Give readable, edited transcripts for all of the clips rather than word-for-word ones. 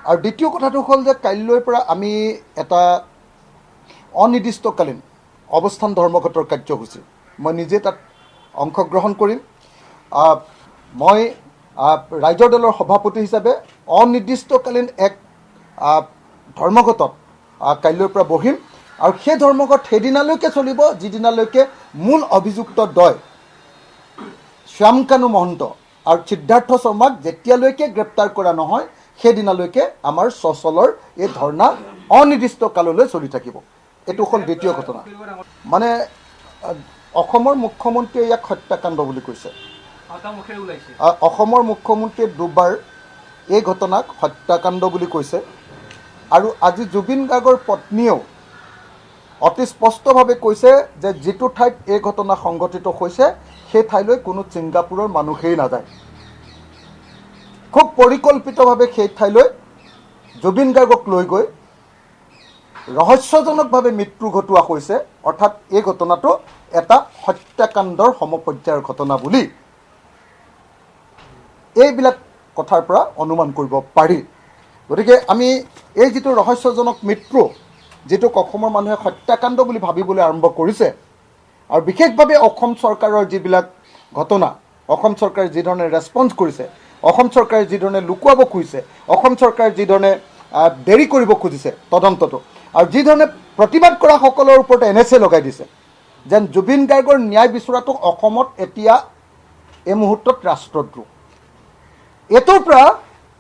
আৰু দ্বিতীয় কথাটো হ'ল যে কাইলৈৰ পৰা আমি এটা অনিৰ্দিষ্টকালীন অৱস্থান ধৰ্মঘটৰ কাৰ্যসূচী মই নিজে তাত অংশগ্ৰহণ কৰিম। মই ৰাইজৰ দলৰ সভাপতি হিচাপে অনিৰ্দিষ্টকালীন এক ধৰ্মঘটত কাইলৈৰ পৰা বহিম আৰু সেই ধৰ্মঘট সেইদিনালৈকে চলিব যিদিনালৈকে মূল অভিযুক্তদ্বয় শ্যামকানু মহন্ত আৰু সিদ্ধাৰ্থ শৰ্মাক যেতিয়ালৈকে গ্ৰেপ্তাৰ কৰা নহয় সেইদিনালৈকে আমাৰ সচলৰ এই ধৰ্ণা অনিৰ্দিষ্টকাললৈ চলি থাকিব। এইটো হ'ল দ্বিতীয় ঘটনা। মানে অসমৰ মুখ্যমন্ত্ৰীয়ে ইয়াক হত্যাকাণ্ড বুলি কৈছে। অসমৰ মুখ্যমন্ত্ৰীয়ে দুবাৰ এই ঘটনাক হত্যাকাণ্ড বুলি কৈছে আৰু আজি জুবিন গাৰ্গৰ পত্নীয়েও অতি স্পষ্টভাৱে কৈছে যে যিটো ঠাইত এই ঘটনা সংঘটিত হৈছে সেই ঠাইলৈ কোনো ছিংগাপুৰৰ মানুহেই নাযায়। খুব পৰিকল্পিতভাৱে সেই ঠাইলৈ জুবিন গাৰ্গক লৈ গৈ ৰহস্যজনকভাৱে মৃত্যু ঘটোৱা হৈছে, অৰ্থাৎ এই ঘটনাটো এটা হত্যাকাণ্ডৰ সমপৰ্যায়ৰ ঘটনা বুলি এইবিলাক কথাৰ পৰা অনুমান কৰিব পাৰি। গতিকে আমি এই যিটো ৰহস্যজনক মৃত্যু, যিটোক অসমৰ মানুহে হত্যাকাণ্ড বুলি ভাবিবলৈ আৰম্ভ কৰিছে আৰু বিশেষভাৱে অসম চৰকাৰৰ যিবিলাক ঘটনা, অসম চৰকাৰে যিধৰণে ৰেছপন্স কৰিছে, অসম চৰকাৰে যিধৰণে লুকুৱাব খুজিছে, অসম চৰকাৰে যিধৰণে দেৰি কৰিব খুজিছে তদন্তটো, আৰু যিধৰণে প্ৰতিবাদ কৰা সকলৰ ওপৰত NSA লগাই দিছে, যেন জুবিন গাৰ্গৰ ন্যায় বিচৰাটো অসমত এতিয়া এই মুহূৰ্তত ৰাষ্ট্ৰদ্ৰোহ। এইটোৰ পৰা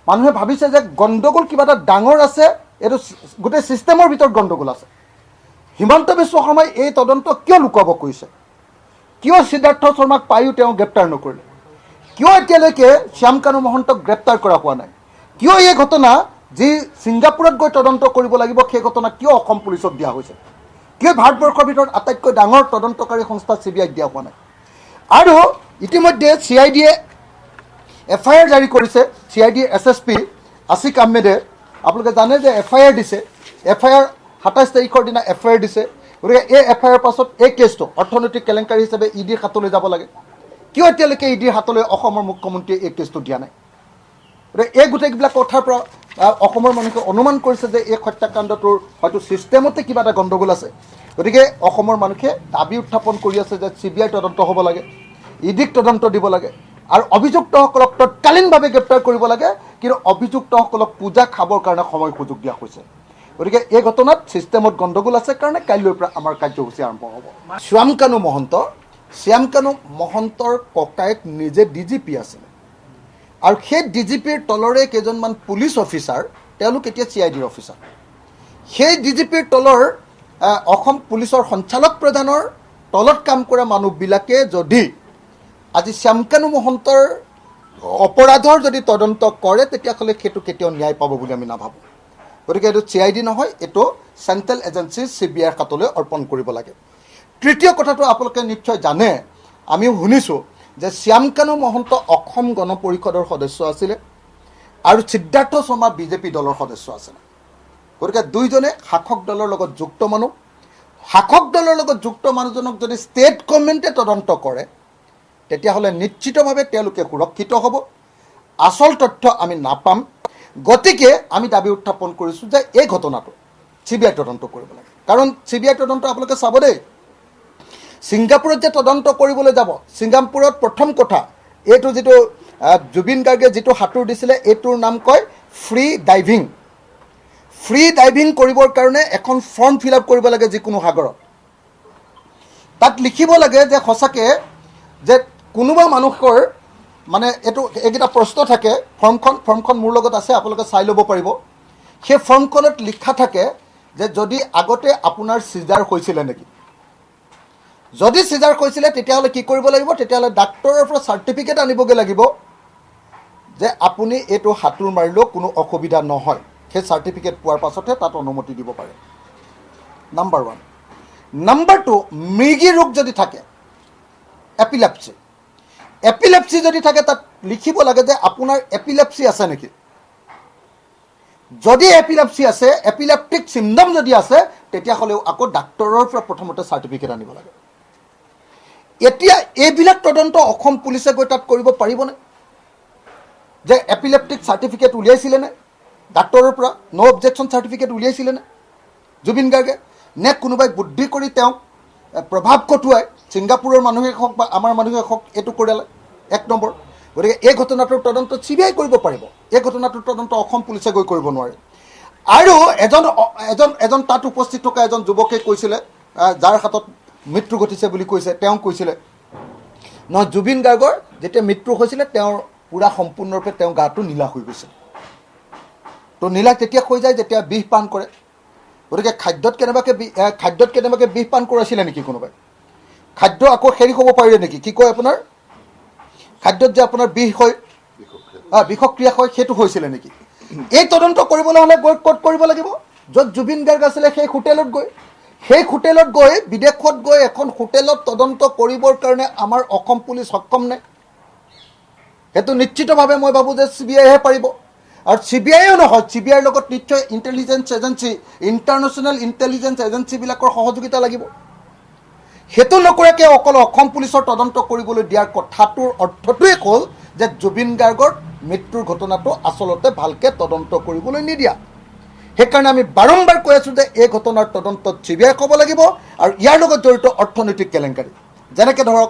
মানুহে ভাবিছে যে গণ্ডগোল কিবা এটা ডাঙৰ আছে, এইটো গোটেই ছিষ্টেমৰ ভিতৰত গণ্ডগোল আছে। হিমন্ত বিশ্ব শৰ্মাই এই তদন্ত কিয় লুকুৱাব খুজিছে? কিয় সিদ্ধাৰ্থ শৰ্মাক পায়ো তেওঁ গ্ৰেপ্তাৰ নকৰিলে? কিয় এতিয়ালৈকে শ্যামকানু মহন্তক গ্ৰেপ্তাৰ কৰা হোৱা নাই? কিয় এই ঘটনা যি ছিংগাপুৰত গৈ তদন্ত কৰিব লাগিব সেই ঘটনা কিয় অসম পুলিচক দিয়া হৈছে? কিয় ভাৰতবৰ্ষৰ ভিতৰত আটাইতকৈ ডাঙৰ তদন্তকাৰী সংস্থা CBI দিয়া হোৱা নাই? আৰু ইতিমধ্যে CIDয়ে FIR জাৰি কৰিছে। CID SSP আছিক আহমেদে, আপোনালোকে জানে যে FIR দিছে। FIR 27 তাৰিখৰ দিনা FIR দিছে। গতিকে এই FIR পাছত এই কেছটো অৰ্থনৈতিক কেলেংকাৰী হিচাপে EDৰ হাতলৈ যাব লাগে। কিয় এতিয়ালৈকে EDৰ হাতলৈ অসমৰ মুখ্যমন্ত্ৰীয়ে এই কেছটো দিয়া নাই? গতিকে এই গোটেইবিলাক কথাৰ পৰা অসমৰ মানুহে অনুমান কৰিছে যে এই হত্যাকাণ্ডটোৰ হয়তো ছিষ্টেমতে কিবা এটা গণ্ডগোল আছে। গতিকে অসমৰ মানুহে দাবী উত্থাপন কৰি আছে যে CBI তদন্ত হ'ব লাগে, EDক তদন্ত দিব লাগে আৰু অভিযুক্তসকলক তৎকালীনভাৱে গ্ৰেপ্তাৰ কৰিব লাগে। কিন্তু অভিযুক্তসকলক পূজা খাবৰ কাৰণে সময় সুযোগ দিয়া হৈছে। গতিকে এই ঘটনাত ছিষ্টেমত গণ্ডগোল আছে কাৰণে কাইলৈৰ পৰা আমাৰ কাৰ্যসূচী আৰম্ভ হ'ব। শ্যামকানু মহন্তৰ ককায়েক নিজে DGP আছিল আৰু সেই DGPৰ তলৰে কেইজনমান পুলিচ অফিচাৰ, তেওঁলোক এতিয়া CIDৰ অফিচাৰ। সেই DGPৰ তলৰ অসম পুলিচৰ সঞ্চালক প্ৰধানৰ তলত কাম কৰা মানুহবিলাকে যদি আজি শ্যামকানু মহন্তৰ অপৰাধৰ যদি তদন্ত কৰে তেতিয়াহ'লে সেইটো কেতিয়াও ন্যায় পাব বুলি আমি নাভাবোঁ। গতিকে এইটো CID নহয়, এইটো চেণ্ট্ৰেল এজেঞ্চি CBIৰ হাতলৈ অৰ্পণ কৰিব লাগে। তৃতীয় কথাটো আপোনালোকে নিশ্চয় জানে, আমিও শুনিছোঁ যে শ্যামকানু মহন্ত অসম গণ পৰিষদৰ সদস্য আছিলে আৰু সিদ্ধাৰ্থ শৰ্মা BJP দলৰ সদস্য আছিলে। গতিকে দুইজনে শাসক দলৰ লগত যুক্ত মানুহ। শাসক দলৰ লগত যুক্ত মানুহজনক যদি ষ্টেট গভৰ্ণমেণ্টে তদন্ত কৰে তেতিয়াহ'লে নিশ্চিতভাৱে তেওঁলোকে সুৰক্ষিত হ'ব। আচল তথ্য আমি নাপাম। গতিকে আমি দাবী উত্থাপন কৰিছোঁ যে এই ঘটনাটো CBI তদন্ত কৰিব লাগে। কাৰণ CBI তদন্ত আপোনালোকে চাব দেই, ছিংগাপুৰত যে তদন্ত কৰিবলৈ যাব, ছিংগাপুৰত প্ৰথম কথা এইটো যিটো জুবিন গাৰ্গে যিটো সাঁতোৰ দিছিলে এইটোৰ নাম কয় ফ্ৰী ডাইভিং। ফ্ৰী ডাইভিং কৰিবৰ কাৰণে এখন ফৰ্ম ফিল আপ কৰিব লাগে যিকোনো সাগৰত। তাত লিখিব লাগে যে সঁচাকৈ যে কোনোবা মানুহৰ মানে এইকেইটা প্ৰশ্ন থাকে। ফৰ্মখন মোৰ লগত আছে, আপোনালোকে চাই ল'ব পাৰিব। সেই ফৰ্মখনত লিখা থাকে যে যদি আগতে আপোনাৰ চিজাৰ হৈছিলে নেকি, যদি চিজাৰ হৈছিলে তেতিয়াহ'লে কি কৰিব লাগিব, তেতিয়াহ'লে ডাক্তৰৰ পৰা চাৰ্টিফিকেট আনিবগৈ লাগিব যে আপুনি এইটো সাঁতোৰ মাৰিলেও কোনো অসুবিধা নহয়। সেই চাৰ্টিফিকেট পোৱাৰ পাছতহে তাত অনুমতি দিব পাৰে। নাম্বাৰ 1। নাম্বাৰ 2, মৃগী ৰোগ যদি থাকে, এপিলেপচি যদি থাকে তাত লিখিব লাগে যে আপোনাৰ এপিলেপচি আছে নেকি। যদি এপিলেপচি আছে, এপিলেপ্টিক চিমডম যদি আছে, তেতিয়াহ'লেও আকৌ ডাক্তৰৰ পৰা প্ৰথমতে চাৰ্টিফিকেট আনিব লাগে। এতিয়া এইবিলাক তদন্ত অসম পুলিচে গৈ তাত কৰিব পাৰিবনে? যে এপিলেপ্টিক চাৰ্টিফিকেট উলিয়াইছিলে নে, ডাক্তৰৰ পৰা ন' অবজেকশ্যন চাৰ্টিফিকেট উলিয়াইছিলেনে জুবিন গাৰ্গে? নে কোনোবাই বুদ্ধি কৰি তেওঁক প্ৰভাৱ খটুৱাই ছিংগাপুৰৰ মানুহে হওক বা আমাৰ মানুহে হওক এইটো কৰিলে? 1 নম্বৰ। গতিকে এই ঘটনাটোৰ তদন্ত CBI কৰিব পাৰিব, এই ঘটনাটোৰ তদন্ত অসম পুলিচে গৈ কৰিব নোৱাৰে। আৰু এজন তাত উপস্থিত থকা এজন যুৱকে কৈছিলে, যাৰ হাতত মৃত্যু ঘটিছে বুলি কৈছে, তেওঁ কৈছিলে নহয় জুবিন গাৰ্গৰ যেতিয়া মৃত্যু হৈছিলে তেওঁৰ পূৰা সম্পূৰ্ণৰূপে তেওঁ গাটো নীলা হৈ গৈছিল। তো নীলা তেতিয়া হৈ যায় যেতিয়া বিষ পান কৰে। গতিকে খাদ্যত কেনেবাকৈ বিষ পান কৰাইছিলে নেকি কোনোবাই? খাদ্য আকৌ হেৰি হ'ব পাৰিলে নেকি, কি কয় আপোনাৰ খাদ্যত যে আপোনাৰ বিষ হয়, বিষক্ৰিয়া হয়, সেইটো হৈছিলে নেকি? এই তদন্ত কৰিবলৈ হ'লে গৈ ক'ত কৰিব লাগিব? য'ত জুবিন গাৰ্গ আছিলে সেই হোটেলত গৈ বিদেশত গৈ এখন হোটেলত তদন্ত কৰিবৰ কাৰণে আমাৰ অসম পুলিচ সক্ষম নে? সেইটো নিশ্চিতভাৱে মই ভাবোঁ যে CBIহে পাৰিব। আৰু CBIও নহয়, CBIৰ লগত নিশ্চয় ইণ্টেলিজেঞ্চ এজেঞ্চি, ইণ্টাৰনেশ্যনেল ইণ্টেলিজেঞ্চ এজেঞ্চিবিলাকৰ সহযোগিতা লাগিব। সেইটো নকৰাকৈ অকল অসম পুলিচৰ তদন্ত কৰিবলৈ দিয়াৰ কথাটোৰ অৰ্থটোৱে হ'ল যে জুবিন গাৰ্গৰ মৃত্যুৰ ঘটনাটো আচলতে ভালকৈ তদন্ত কৰিবলৈ নিদিয়া। সেইকাৰণে আমি বাৰম্বাৰ কৈ আছোঁ যে এই ঘটনাৰ তদন্তত CBI ক'ব লাগিব। আৰু ইয়াৰ লগত জড়িত অৰ্থনৈতিক কেলেংকাৰী, যেনেকৈ ধৰক